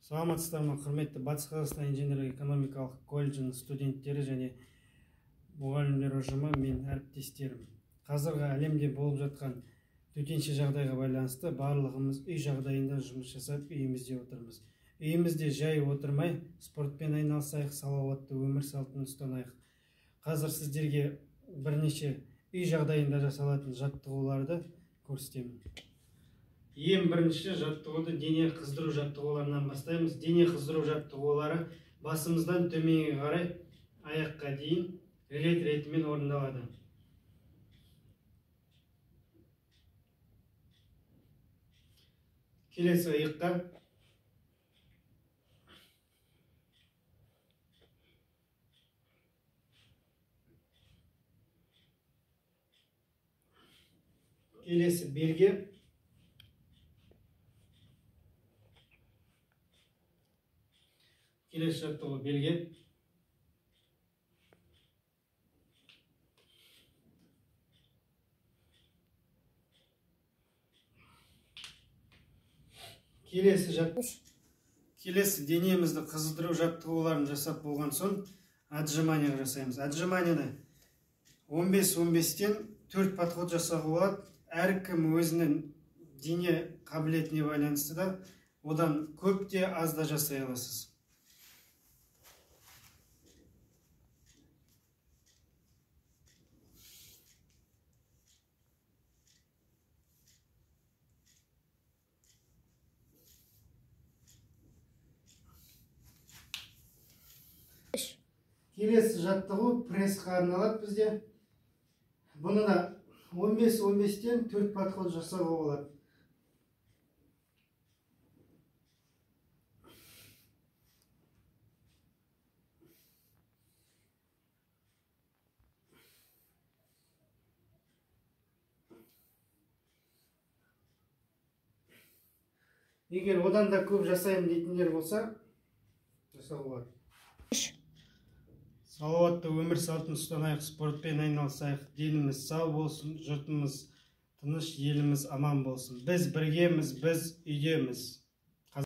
Саламатсыздар ма, құрметті Батыс Қазақстан инженерлік экономикалық колледжінің студенттері және мұғалімдер ұжымы, мен әріптестерім. Қазіргі әлемде болып жатқан төтенше жағдайға байланысты барлығымыз үй жағдайында жұмыс жасап үйімізде отырмыз. Үйімізде жай отырмай, спортпен айналысайық, салауатты өмір салтын ұстанайық. Қазір сіздерге бірнеше үй жағдайында жасалатын жаттығуларды көрсетемін. Ең бірінші жаттығуды дене қыздыру жаттығуларынан бастаймыз. Дене қыздыру жаттығулары басымыздан төменге қарай аяққа дейін рет ретімен орындалады. Келесі иыққа. Келесі белге. Келесі жаттығу белге. Келесі денемізді қыздыру жаттығуларын жасап болған соң отжимания жасаймыз. Отжиманияны 15-15-тен 4 подход жасауға болады. Әркім өзінің дене қабілетіне байланысты да одан көп те аз да жасай аласыз. Келесі жаттығу прессқа арналады бізде. Бұны да 15-15-тен 4 подход жасауға болады. Егер одан да көп жасаймын дейтіндер болса, жасауға болады. Салауатты өмір салтын ұстанайық, спортпен айналысайық, деніміз сау болсын, жұртымыз тыныш, еліміз аман болсын. Біз біргеміз, біз үйдеміз.